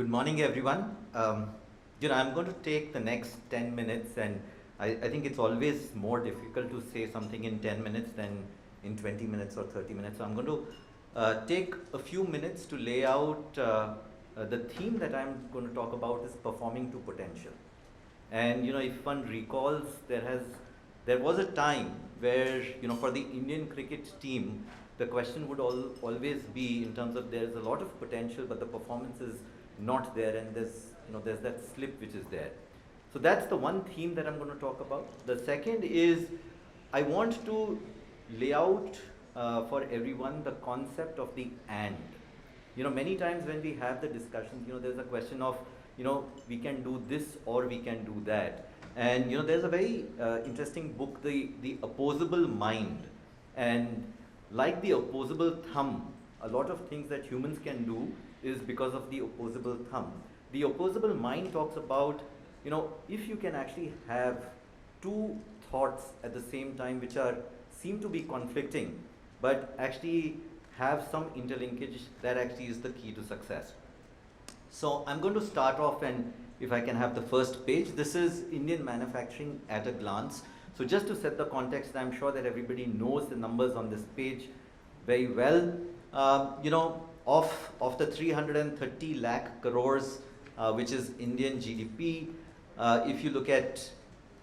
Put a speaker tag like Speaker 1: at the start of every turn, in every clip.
Speaker 1: Good morning, everyone. I'm going to take the next 10 minutes, and I think it's always more difficult to say something in 10 minutes than in 20 minutes or 30 minutes. So I'm going to take a few minutes to lay out the theme that I'm going to talk about is performing to potential. And if one recalls, there was a time where for the Indian cricket team, the question would always be in terms of there's a lot of potential, but the performance is not there, and there's that slip which is there. So that's the one theme that I'm going to talk about. The second is I want to lay out for everyone the concept of the and. Many times when we have the discussions, there's a question of we can do this or we can do that. And there's a very interesting book, the Opposable Mind. And like the opposable thumb, a lot of things that humans can do is because of the opposable thumb. The opposable mind talks about, if you can actually have two thoughts at the same time which seem to be conflicting, but actually have some interlinkage, that actually is the key to success. So I'm going to start off, and if I can have the first page, this is Indian manufacturing at a glance. So just to set the context, I'm sure that everybody knows the numbers on this page very well. Of the 330 lakh crores, which is Indian GDP, if you look at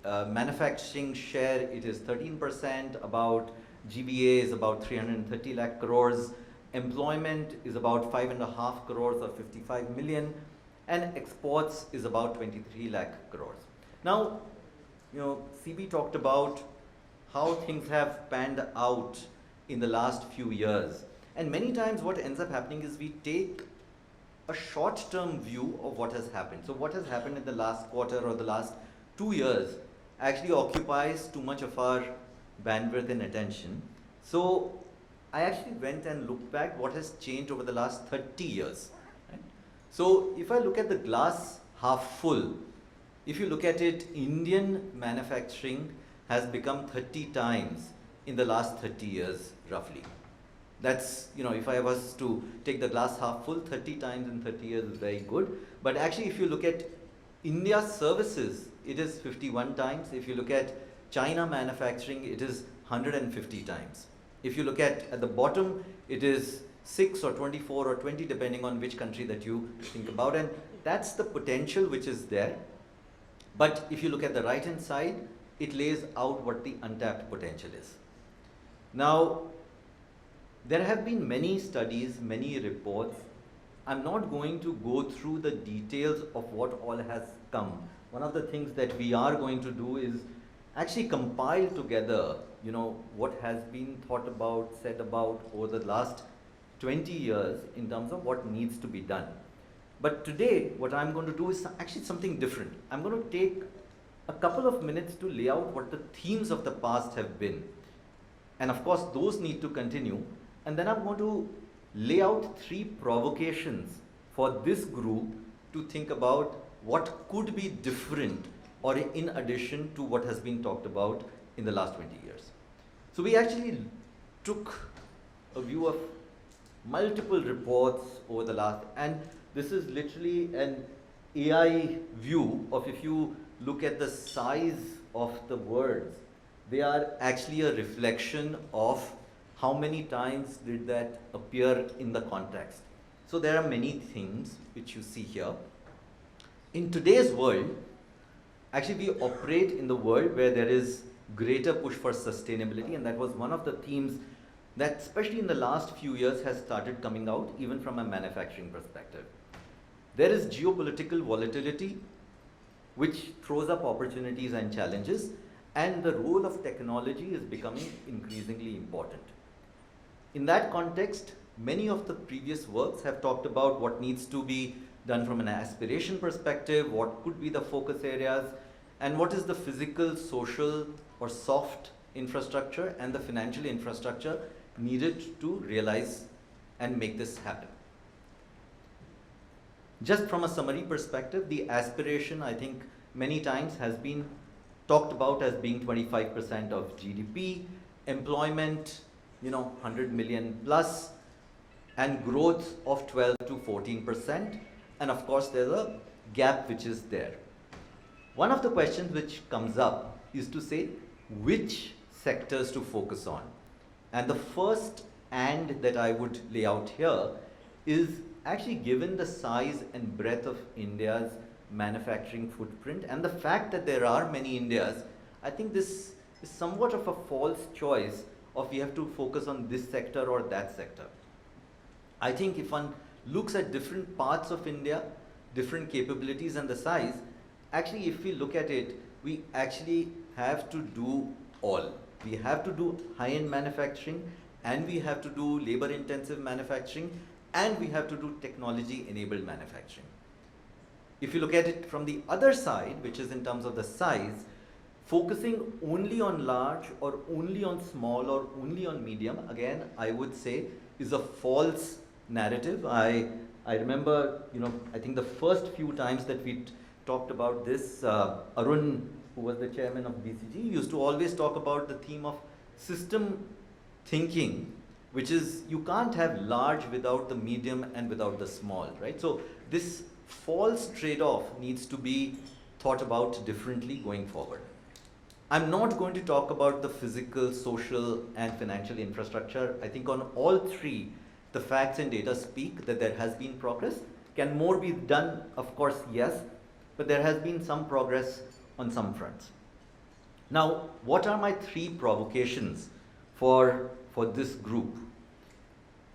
Speaker 1: manufacturing share, it is 13%, about GBA is about 330 lakh crores, employment is about 5.5 crores or 55 million, and exports is about 23 lakh crores. Now, CB talked about how things have panned out in the last few years. And many times what ends up happening is we take a short-term view of what has happened. So what has happened in the last quarter or the last 2 years actually occupies too much of our bandwidth and attention. So I actually went and looked back what has changed over the last 30 years. Right? So if I look at the glass half full, if you look at it, Indian manufacturing has become 30 times in the last 30 years, roughly. That's, if I was to take the glass half full, 30 times in 30 years is very good. But actually, if you look at India's services, it is 51 times. If you look at China manufacturing, it is 150 times. If you look at the bottom, it is 6 or 24 or 20, depending on which country that you think about. And that's the potential which is there. But if you look at the right-hand side, it lays out what the untapped potential is. Now, there have been many studies, many reports. I'm not going to go through the details of what all has come. One of the things that we are going to do is actually compile together, what has been thought about, said about over the last 20 years in terms of what needs to be done. But today, what I'm going to do is actually something different. I'm going to take a couple of minutes to lay out what the themes of the past have been. And of course, those need to continue. And then I'm going to lay out 3 provocations for this group to think about what could be different or in addition to what has been talked about in the last 20 years. So we actually took a view of multiple reports over the last, and this is literally an AI view of, if you look at the size of the words, they are actually a reflection of how many times did that appear in the context. So there are many things which you see here. In today's world, actually we operate in the world where there is greater push for sustainability, and that was one of the themes that, especially in the last few years, has started coming out even from a manufacturing perspective. There is geopolitical volatility, which throws up opportunities and challenges, and the role of technology is becoming increasingly important. In that context, many of the previous works have talked about what needs to be done from an aspiration perspective, what could be the focus areas, and what is the physical, social, or soft infrastructure and the financial infrastructure needed to realize and make this happen. Just from a summary perspective, the aspiration, I think, many times has been talked about as being 25% of GDP, employment, 100 million plus, and growth of 12 to 14%, and of course there's a gap which is there. One of the questions which comes up is to say which sectors to focus on. And the first and that I would lay out here is actually, given the size and breadth of India's manufacturing footprint and the fact that there are many Indias, I think this is somewhat of a false choice of we have to focus on this sector or that sector. I think if one looks at different parts of India, different capabilities and the size, actually if we look at it, we actually have to do all. We have to do high-end manufacturing, and we have to do labor-intensive manufacturing, and we have to do technology-enabled manufacturing. If you look at it from the other side, which is in terms of the size, focusing only on large or only on small or only on medium, again, I would say is a false narrative. I remember, I think the first few times that we talked about this, Arun, who was the chairman of BCG, used to always talk about the theme of system thinking, which is you can't have large without the medium and without the small, right? So this false trade-off needs to be thought about differently going forward. I'm not going to talk about the physical, social, and financial infrastructure. I think on all three, the facts and data speak that there has been progress. Can more be done? Of course, yes, but there has been some progress on some fronts. Now, what are my three provocations for this group?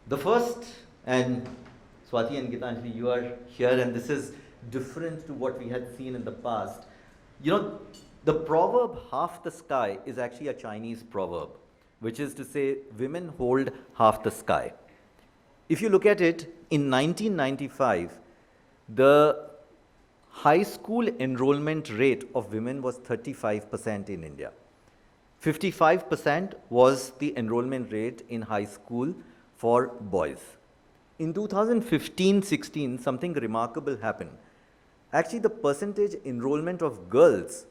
Speaker 1: The first, and Swati and Gitanjali, you are here, and this is different to what we had seen in the past. The proverb, half the sky, is actually a Chinese proverb, which is to say, women hold half the sky. If you look at it, in 1995, the high school enrollment rate of women was 35% in India. 55% was the enrollment rate in high school for boys. In 2015-16, something remarkable happened. Actually, the percentage enrollment of girls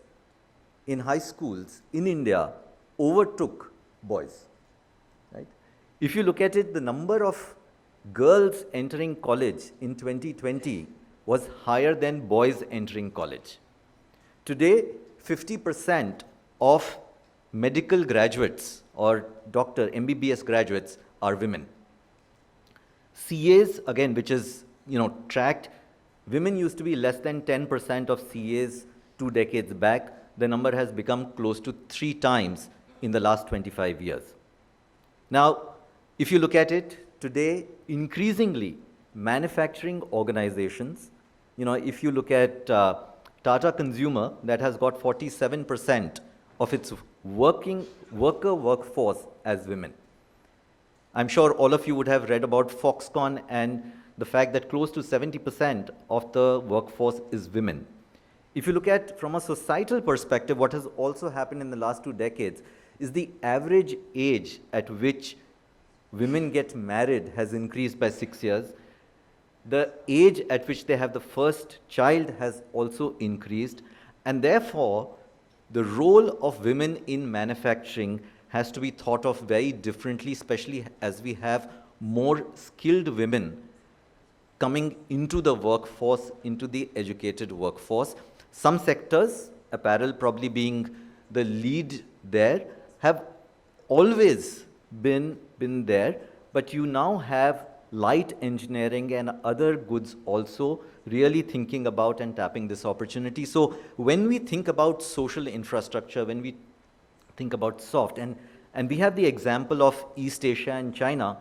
Speaker 1: in high schools in India overtook boys. Right? If you look at it, the number of girls entering college in 2020 was higher than boys entering college. Today, 50% of medical graduates or doctor, MBBS graduates are women. CAs, again, which is tracked, women used to be less than 10% of CAs 2 decades back. The number has become close to 3 times in the last 25 years. Now, if you look at it today, increasingly, manufacturing organizations, if you look at Tata Consumer, that has got 47% of its worker workforce as women. I'm sure all of you would have read about Foxconn and the fact that close to 70% of the workforce is women. If you look at from a societal perspective, what has also happened in the last 2 decades is the average age at which women get married has increased by 6 years. The age at which they have the first child has also increased, and therefore the role of women in manufacturing has to be thought of very differently, especially as we have more skilled women coming into the workforce, into the educated workforce. Some sectors, apparel probably being the lead there, have always been there, but you now have light engineering and other goods also really thinking about and tapping this opportunity. So when we think about social infrastructure, when we think about soft, and we have the example of East Asia and China,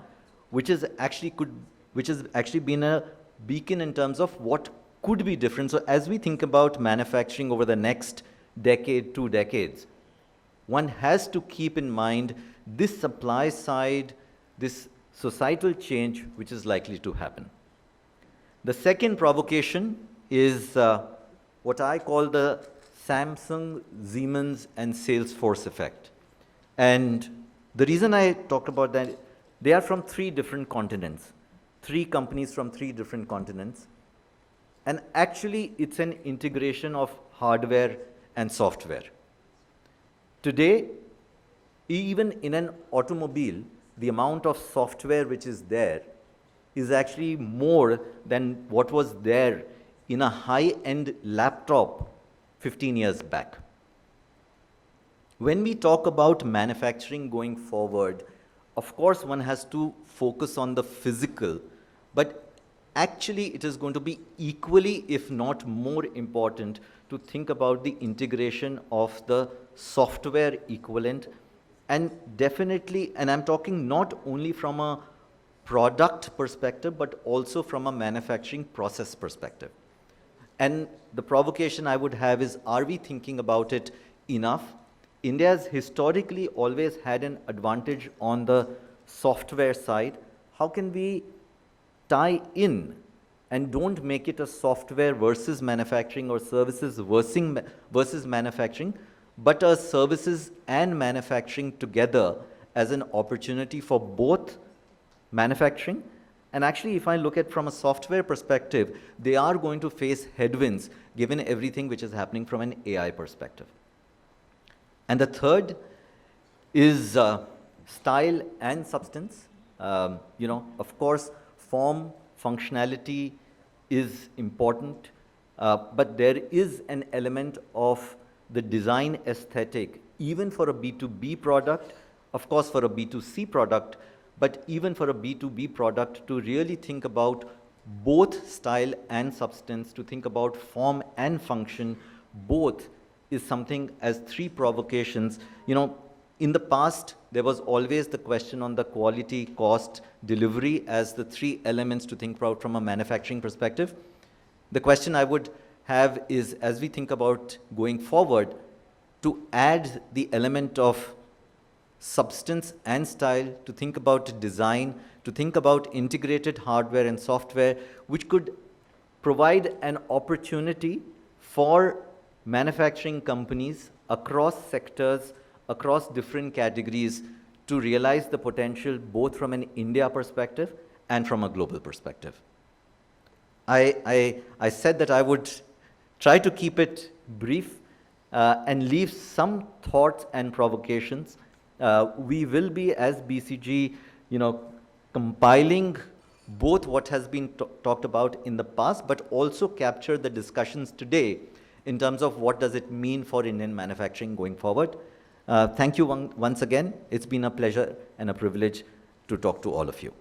Speaker 1: which has actually been a beacon in terms of what could be different. So as we think about manufacturing over the next decade, 2 decades, one has to keep in mind this supply side, this societal change which is likely to happen. The second provocation is what I call the Samsung, Siemens, and Salesforce effect. And the reason I talked about that, they are from 3 different continents, 3 companies from 3 different continents. And actually, it's an integration of hardware and software. Today, even in an automobile, the amount of software which is there is actually more than what was there in a high-end laptop 15 years back. When we talk about manufacturing going forward, of course one has to focus on the physical, but actually it is going to be equally, if not more important, to think about the integration of the software equivalent. And definitely, and I'm talking not only from a product perspective, but also from a manufacturing process perspective. And the provocation I would have is, are we thinking about it enough? India has historically always had an advantage on the software side. How can we tie in and don't make it a software versus manufacturing or services versus manufacturing, but a services and manufacturing together as an opportunity for both manufacturing? And actually, if I look at from a software perspective, they are going to face headwinds given everything which is happening from an AI perspective. And the third is style and substance. Of course, form, functionality is important, but there is an element of the design aesthetic, even for a B2B product, of course for a B2C product, but even for a B2B product, to really think about both style and substance, to think about form and function, both is something as three provocations. In the past, there was always the question on the quality, cost, delivery as the three elements to think about from a manufacturing perspective. The question I would have is, as we think about going forward, to add the element of substance and style, to think about design, to think about integrated hardware and software, which could provide an opportunity for manufacturing companies across sectors, across different categories, to realize the potential both from an India perspective and from a global perspective. I said that I would try to keep it brief and leave some thoughts and provocations. We will be, as BCG, compiling both what has been talked about in the past, but also capture the discussions today in terms of what does it mean for Indian manufacturing going forward. Thank you once again. It's been a pleasure and a privilege to talk to all of you.